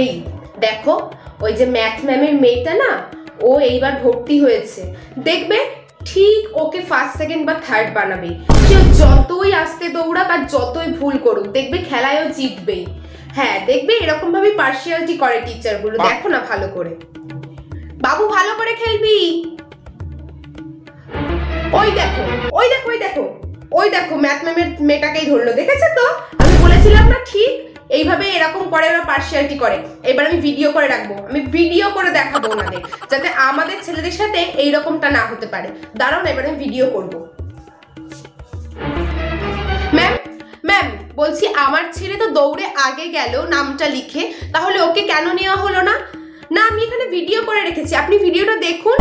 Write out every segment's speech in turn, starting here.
এই দেখো, ওই যে ম্যাথ ম্যামের মেয়েটা না, ও এইবার ভর্তি হয়েছে, দেখবে ঠিক ওকে ফার্স্ট সেকেন্ড বা থার্ড বানাবে। কেউ যতই আসতে দৌড়াক আর যতই ভুল করুক, দেখবে খেলায়ও জিতবেই। হ্যাঁ দেখবে এরকম ভাবে পার্সিয়ালিটি করে টিচারগুলো, দেখো না ভালো করে। বাবু ভালো করে খেলবি। ওই দেখো ওই দেখো ওই দেখো ওই দেখো ম্যাথ ম্যামের মেয়েটাকেই ধরলো, দেখেছো তো? আমি বলেছিলাম না ঠিক এইভাবে এরকম করে ওরা পার্সিয়ালিটি করে। এবার আমি ভিডিও করে রাখবো, আমি ভিডিও করে দেখাবো ওনাদের, যাতে আমাদের ছেলেদের সাথে এইরকমটা না হতে পারে। দাঁড়াও না, এবার আমি ভিডিও করবো। ম্যাম ম্যাম বলছি, আমার ছেলে তো দৌড়ে আগে গেল নামটা লিখে, তাহলে ওকে কেন নেওয়া হলো না? না আমি এখানে ভিডিও করে রেখেছি, আপনি ভিডিওটা দেখুন।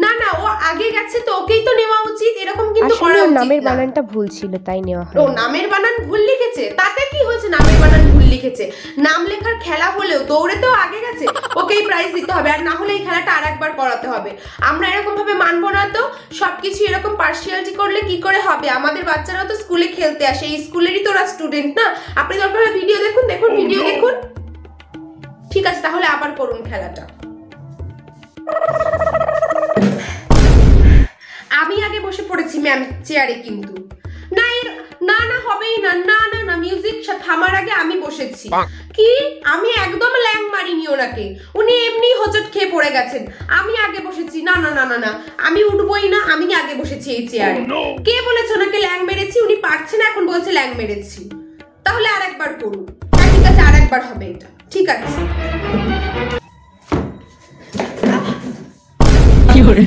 না না, ও আগে গেছে তো ওকেই তো নেওয়া উচিত, এরকম কিন্তু করা উচিত না। নামের বানানটা ভুল ছিল তাই নেওয়া হয়। ও নামের বানান ভুল লিখেছে, তাতে কি হয়েছে? নামের বানান ভুল লিখেছে, নাম লেখার খেলা হলেও দৌড়ে তো আগে গেছে, ওকেই প্রাইজ দিতে হবে, আর না হলে এই খেলাটা আরেকবার করাতে হবে। আমরা এরকম ভাবে মানবো না তো, সবকিছু এরকম পার্সিয়ালিটি করলে কি করে হবে? আমাদের বাচ্চারাও তো স্কুলে খেলতে আসে, এই স্কুলেরই তো ওরা স্টুডেন্ট না। আপনি দরকার হলে ভিডিও দেখুন, দেখুন ভিডিও দেখুন। ঠিক আছে, তাহলে আবার করুন খেলাটা। আমি আগে বসে পড়েছি ম্যাম চেয়ারে, কিন্তু না না না হবেই না, না না না, মিউজিক থামার আগে আমি বসেছি। কি আমি একদম ল্যাং মারিনি ওনাকে, উনি এমনি হোঁচট খেয়ে পড়ে গেছেন, আমি আগে বসেছি। না না না না না, আমি উঠবই না, আমি আগে বসেছি এই চেয়ারে। কে বলেছে ওনাকে ল্যাং মেরেছি? উনি পারছে না এখন বলছে ল্যাং মেরেছি। তাহলে আরেকবার করুন। হ্যাঁ ঠিক আছে, আরেকবার হবে এটা, ঠিক আছে। কি হলো?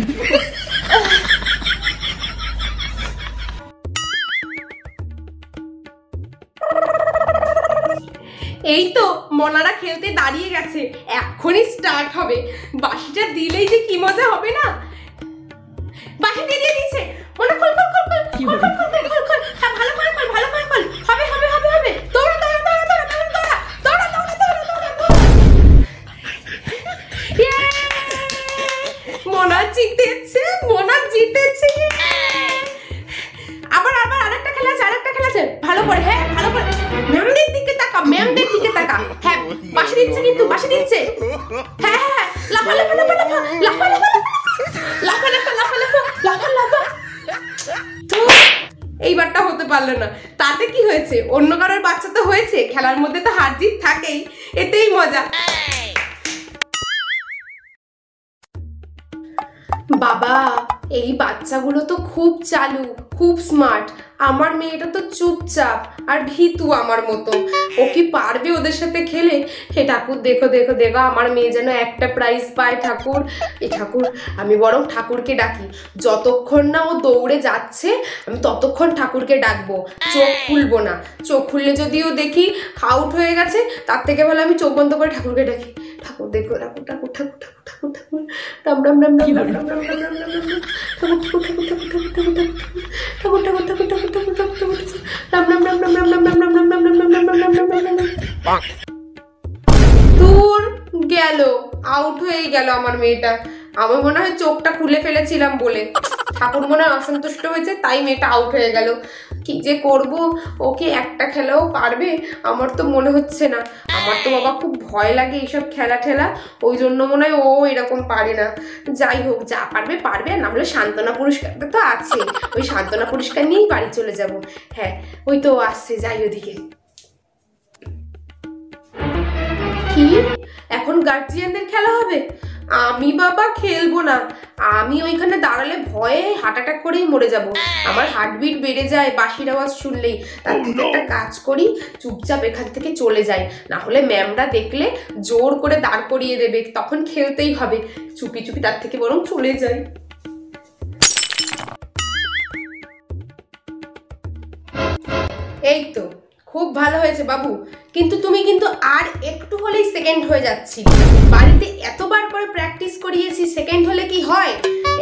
এই তো মনারা খেলতে দাঁড়িয়ে গেছে, এখনই স্টার্ট হবে। বাঁশিটা দিলেই যে কি মজা হবে না। বাঁশি দিয়ে দিয়েছে, মনা খোল খোল খোল খোল খোল খোল খোল খোল খোল। হ্যাঁ ভালো করে খোল, ভালো করে খোল। হবে হবে হবে হবে, দৌড়া দৌড়া দৌড়া দৌড়া দৌড়া দৌড়া দৌড়া দৌড়া দৌড়া দৌড়া। ইয়ে! মনা জিতেছে, মনা জিতেছে। আবার আবার আরেকটা খেলা আছে, আরেকটা খেলা আছে, ভালো করে। হ্যাঁ ভালো করে, ম্যামদের দিকে তাকা, ম্যামদের দিকে তাকা। হ্যাঁ বাঁশি দিচ্ছে, কিন্তু বাঁশি দিচ্ছে। হ্যাঁ হ্যাঁ হ্যাঁ, লাফা লাফা লাফা লাফা লাফা লাফা লাফা লাফা লাফা লাফা লাফা। তো এইবারটা হতে পারলো না, তাতে কি হয়েছে? অন্য কারোর বাচ্চা তো হয়েছে, খেলার মধ্যে তো হার জিত থাকেই, এতেই মজা। বাবা এই বাচ্চাগুলো তো খুব চালু, খুব স্মার্ট। আমার মেয়েটা তো চুপচাপ আর ভীতু আমার মতো, ও কি পারবে ওদের সাথে খেলে? হে ঠাকুর দেখো দেখো দেখো, আমার মেয়ে যেন একটা প্রাইজ পায়। ঠাকুর এ ঠাকুর, আমি বরং ঠাকুরকে ডাকি। যতক্ষণ না ও দৌড়ে যাচ্ছে আমি ততক্ষণ ঠাকুরকে ডাকবো, চোখ খুলবো না। চোখ খুললে যদিও দেখি আউট হয়ে গেছে, তার থেকে ভালো আমি চোখ বন্ধ করে ঠাকুরকে ডাকি। ঠাকুর দেখো, ঠাকুর ঠাকুর ঠাকুর ঠাকুর ঠাকুর ঠাকুর, রাম রাম রাম রাম রাম রাম রাম রাম রাম রাম রাম, ঠাকুর ঠাকুর ঠাকুর ঠাকুর ঠাকুর ঠাকুর ঠাকুর ঠাকুর ঠাকুর ঠাকুর ঠাকুর ঠাকুর ঠাকুর ঠাকুর, রাম রাম রাম রাম রাম রাম রাম রাম রাম রাম রাম রাম রাম রাম রাম রাম রাম। দূর গেল, আউট হয়ে গেল আমার মেয়েটা। আমার মনে হয় চোখটা খুলে ফেলেছিলাম বলে ঠাকুর মনে হয় অসন্তুষ্ট হয়েছে, তাই মেয়েটা আউট হয়ে গেল। কি যে করব, ওকে একটা খেলাও পারবে? আমার তো মনে হচ্ছে না। আমার তো বাবা খুব ভয় লাগে এইসব খেলা ঠেলা, ওই জন্য মনে হয় ও এরকম পারে না। যাই হোক, যা পারবে পারবে, না হলে সান্ত্বনা পুরস্কারটা তো আছে, ওই সান্ত্বনা পুরস্কার নিয়েই বাড়ি চলে যাব। হ্যাঁ ওই তো আসছে, যাই ওদিকে। কি এখন গার্জিয়ানদের খেলা হবে? আমি বাবা খেলবো না, আমি ওইখানে দাঁড়ালে ভয়ে হার্ট অ্যাটাক করেই মরে যাব। আমার হার্টবিট বেড়ে যায় বাঁশির আওয়াজ শুনলেই। তার থেকে একটা কাজ করি, চুপচাপ এখান থেকে চলে যাই, না হলে ম্যামরা দেখলে জোর করে দাঁড় করিয়ে দেবে, তখন খেলতেই হবে। চুপি চুপি তার থেকে বরং চলে যাই। এই তো খুব ভালো হয়েছে বাবু, কিন্তু তুমি কিন্তু আর একটু হলেই সেকেন্ড হয়ে যাচ্ছি। বাড়িতে এতবার করে প্র্যাকটিস করিয়েছি, সেকেন্ড হলে কি হয়?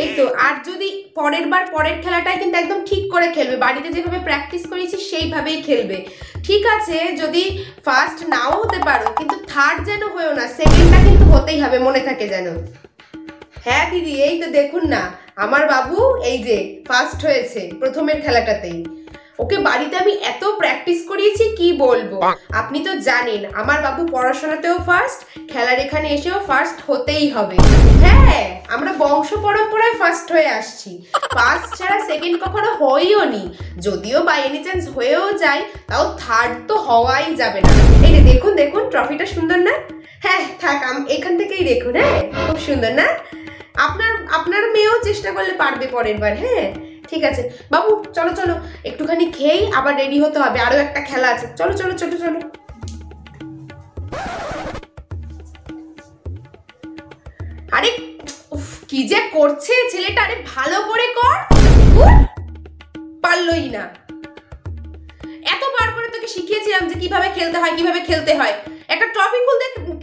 এই তো, আর যদি পরের বার পরের খেলাটাই কিন্তু একদম ঠিক করে খেলবে, বাড়িতে যেভাবে প্র্যাকটিস করিয়েছি সেইভাবেই খেলবে। ঠিক আছে, যদি ফার্স্ট নাও হতে পারো, কিন্তু থার্ড যেন হয়েও না, সেকেন্ডটা কিন্তু হতেই হবে, মনে থাকে যেন। হ্যাঁ দিদি, এই তো দেখুন না, আমার বাবু এই যে ফার্স্ট হয়েছে প্রথমের খেলাটাতেই। ওকে বাড়িতে আমি এত প্র্যাকটিস করিয়েছি কি বলবো। আপনি তো জানেন আমার বাবু পড়াশোনাতেও ফার্স্ট, খেলার এখানে এসেও ফার্স্ট হতেই হবে। হ্যাঁ, আমরা বংশ পরম্পরায় ফার্স্ট হয়ে আসছি, ফার্স্ট ছাড়া সেকেন্ড কখনো হইও নি। যদিও বাই এনি চান্স হয়েও যায়, তাও থার্ড তো হওয়াই যাবে না। এই যে দেখুন দেখুন, ট্রফিটা সুন্দর না? হ্যাঁ থাক, এখান থেকেই দেখুন। হ্যাঁ, খুব সুন্দর না? আপনার মেয়েও চেষ্টা করলে পারবে পরের বার। হ্যাঁ ঠিক আছে বাবু, চলো চলো একটুখানি খেয়েই আবার রেডি হতে হবে, আরো একটা খেলা আছে। চলো চলো চলো চলো। আরে উফ, কি যে করছে ছেলেটা, আরে ভালো করে কর। পারলই না। এতবার করে তোকে শিখিয়েছিলাম যে কিভাবে খেলতে হয়, কিভাবে খেলতে হয়। একটা ট্রফি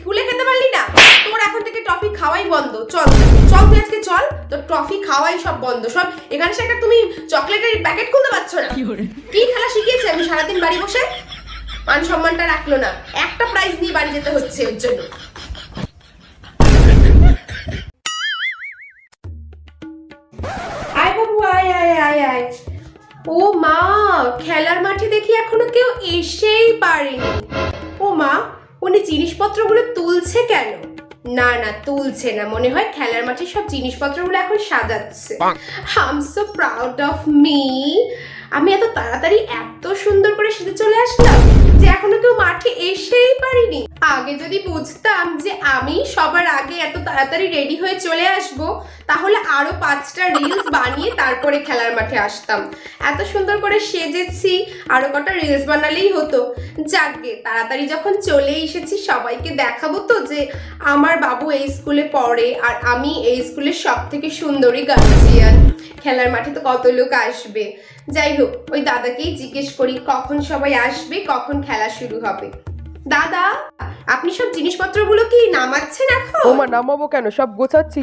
খুলে খেতে পারলি না? তোর এখন থেকে ট্রফি খাওয়াই বন্ধ। চল চল, তুই আজকে চল, তোর ট্রফি খাওয়াই সব বন্ধ। সব এখানে সে একটা তুমি চকলেটের প্যাকেট খুলতে পারছো না। কি খেলা শিখিয়েছি আমি সারাদিন বাড়ি বসে? মান সম্মানটা রাখলো না, একটা প্রাইজ নিয়ে বাড়ি যেতে হচ্ছে ওর জন্য। আয় বাবু, আয় আয় আয় আয়। ও মা, খেলার মাঠে দেখি এখনো কেউ এসেই পারেনি। ও মা, উনি জিনিসপত্রগুলো তুলছে কেন? না না, তুলছে না, মনে হয় খেলার মাঠে সব জিনিসপত্রগুলো এখন সাজাচ্ছে। I am so proud of me. আমি এত তাড়াতাড়ি এত সুন্দর করে সেজে চলে আসলাম যে এখনো কেউ মাঠে এসেই পারিনি। আগে যদি বুঝতাম যে আমি সবার আগে এত তাড়াতাড়ি রেডি হয়ে চলে আসব, তাহলে আরো 5টা রিলস বানিয়ে তারপরে খেলার মাঠে আসতাম। এত সুন্দর করে সেজেছি, আরো কটা রিলস বানালেই হতো। যাকগে, তাড়াতাড়ি যখন চলে এসেছি সবাইকে দেখাবো তো যে আমার বাবু এই স্কুলে পড়ে আর আমি এই স্কুলের সব থেকে সুন্দরী গার্জিয়ান। খেলার মাঠে তো কত লোক আসবে। যাই হোক, ওই দাদাকেই জিজ্ঞেস করি কখন সবাই আসবে, কখন খেলা শুরু হবে। দাদা, আপনি সব জিনিসপত্রগুলো কি নামাচ্ছেন এখন? ওমা, নামাবো কেন, সব গোছাচ্ছি।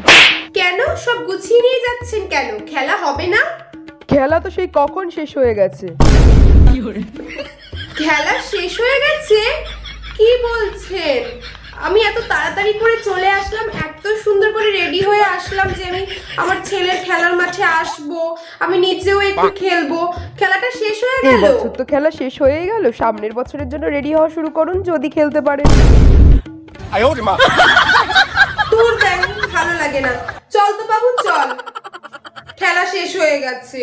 কেন সব গুছিয়ে নিয়ে যাচ্ছেন কেন? খেলা হবে না? খেলা তো সেই কখন শেষ হয়ে গেছে। খেলা শেষ হয়ে গেছে? কি বলছেন? আমি এত তাড়াতাড়ি করে চলে আসলাম, এত সুন্দর করে রেডি হয়ে আসলাম যে আমি আমার ছেলের খেলার মাঠে আসবো, আমি নিজেও একটু খেলবো, খেলাটা শেষ হয়ে এই গেল। বছর তো খেলা শেষ হয়ে গেল, সামনের বছরের জন্য রেডি হওয়া শুরু করুন যদি খেলতে পারেন। তোর দেখ, ভালো লাগে না। চল তো বাবু চল, খেলা শেষ হয়ে গেছে।